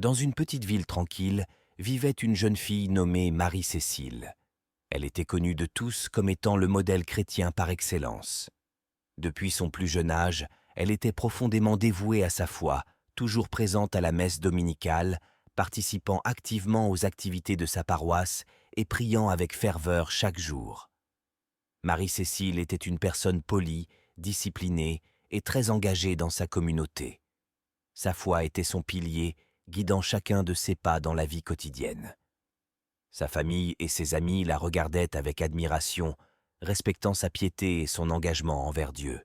Dans une petite ville tranquille, vivait une jeune fille nommée Marie-Cécile. Elle était connue de tous comme étant le modèle chrétien par excellence. Depuis son plus jeune âge, elle était profondément dévouée à sa foi, toujours présente à la messe dominicale, participant activement aux activités de sa paroisse et priant avec ferveur chaque jour. Marie-Cécile était une personne polie, disciplinée et très engagée dans sa communauté. Sa foi était son pilier, guidant chacun de ses pas dans la vie quotidienne. Sa famille et ses amis la regardaient avec admiration, respectant sa piété et son engagement envers Dieu.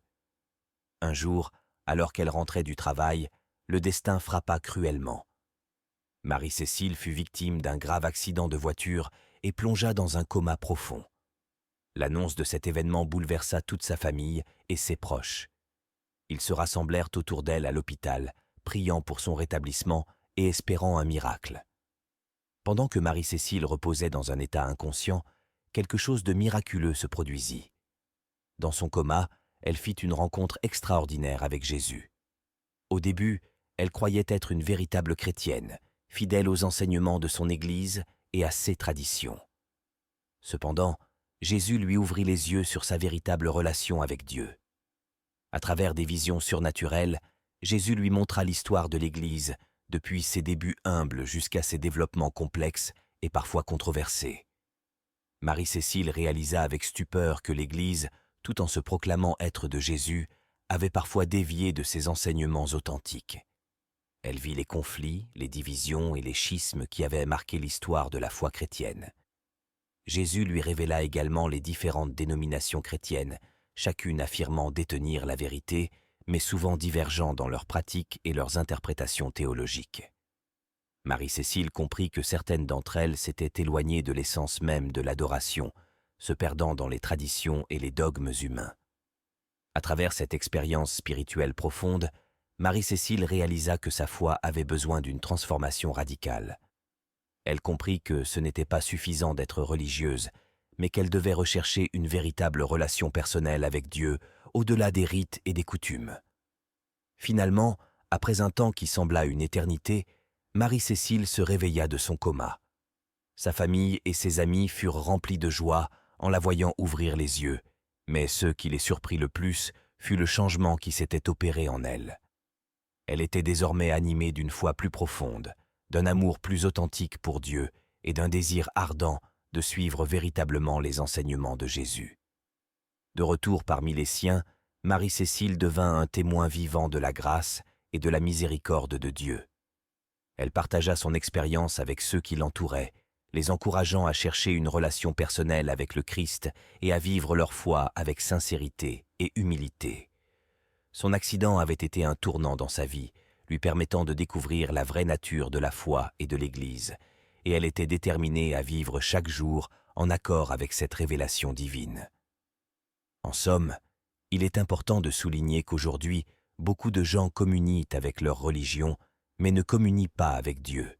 Un jour, alors qu'elle rentrait du travail, le destin frappa cruellement. Marie-Cécile fut victime d'un grave accident de voiture et plongea dans un coma profond. L'annonce de cet événement bouleversa toute sa famille et ses proches. Ils se rassemblèrent autour d'elle à l'hôpital, priant pour son rétablissement et espérant un miracle. Pendant que Marie-Cécile reposait dans un état inconscient, quelque chose de miraculeux se produisit. Dans son coma, elle fit une rencontre extraordinaire avec Jésus. Au début, elle croyait être une véritable chrétienne, fidèle aux enseignements de son Église et à ses traditions. Cependant, Jésus lui ouvrit les yeux sur sa véritable relation avec Dieu. À travers des visions surnaturelles, Jésus lui montra l'histoire de l'Église, depuis ses débuts humbles jusqu'à ses développements complexes et parfois controversés. Marie-Cécile réalisa avec stupeur que l'Église, tout en se proclamant être de Jésus, avait parfois dévié de ses enseignements authentiques. Elle vit les conflits, les divisions et les schismes qui avaient marqué l'histoire de la foi chrétienne. Jésus lui révéla également les différentes dénominations chrétiennes, chacune affirmant détenir la vérité, mais souvent divergeant dans leurs pratiques et leurs interprétations théologiques. Marie-Cécile comprit que certaines d'entre elles s'étaient éloignées de l'essence même de l'adoration, se perdant dans les traditions et les dogmes humains. À travers cette expérience spirituelle profonde, Marie-Cécile réalisa que sa foi avait besoin d'une transformation radicale. Elle comprit que ce n'était pas suffisant d'être religieuse, mais qu'elle devait rechercher une véritable relation personnelle avec Dieu, au-delà des rites et des coutumes. Finalement, après un temps qui sembla une éternité, Marie-Cécile se réveilla de son coma. Sa famille et ses amis furent remplis de joie en la voyant ouvrir les yeux, mais ce qui les surprit le plus fut le changement qui s'était opéré en elle. Elle était désormais animée d'une foi plus profonde, d'un amour plus authentique pour Dieu et d'un désir ardent de suivre véritablement les enseignements de Jésus. De retour parmi les siens, Marie-Cécile devint un témoin vivant de la grâce et de la miséricorde de Dieu. Elle partagea son expérience avec ceux qui l'entouraient, les encourageant à chercher une relation personnelle avec le Christ et à vivre leur foi avec sincérité et humilité. Son accident avait été un tournant dans sa vie, lui permettant de découvrir la vraie nature de la foi et de l'Église, et elle était déterminée à vivre chaque jour en accord avec cette révélation divine. En somme, il est important de souligner qu'aujourd'hui, beaucoup de gens communient avec leur religion, mais ne communient pas avec Dieu.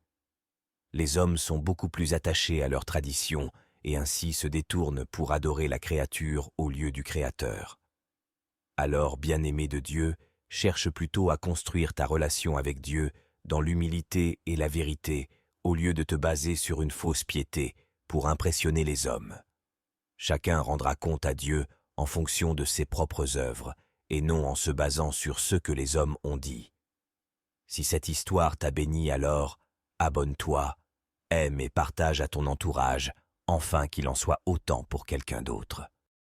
Les hommes sont beaucoup plus attachés à leurs traditions et ainsi se détournent pour adorer la créature au lieu du Créateur. Alors, bien-aimé de Dieu, cherche plutôt à construire ta relation avec Dieu dans l'humilité et la vérité, au lieu de te baser sur une fausse piété pour impressionner les hommes. Chacun rendra compte à Dieu en fonction de ses propres œuvres et non en se basant sur ce que les hommes ont dit. Si cette histoire t'a béni alors, abonne-toi, aime et partage à ton entourage, afin qu'il en soit autant pour quelqu'un d'autre.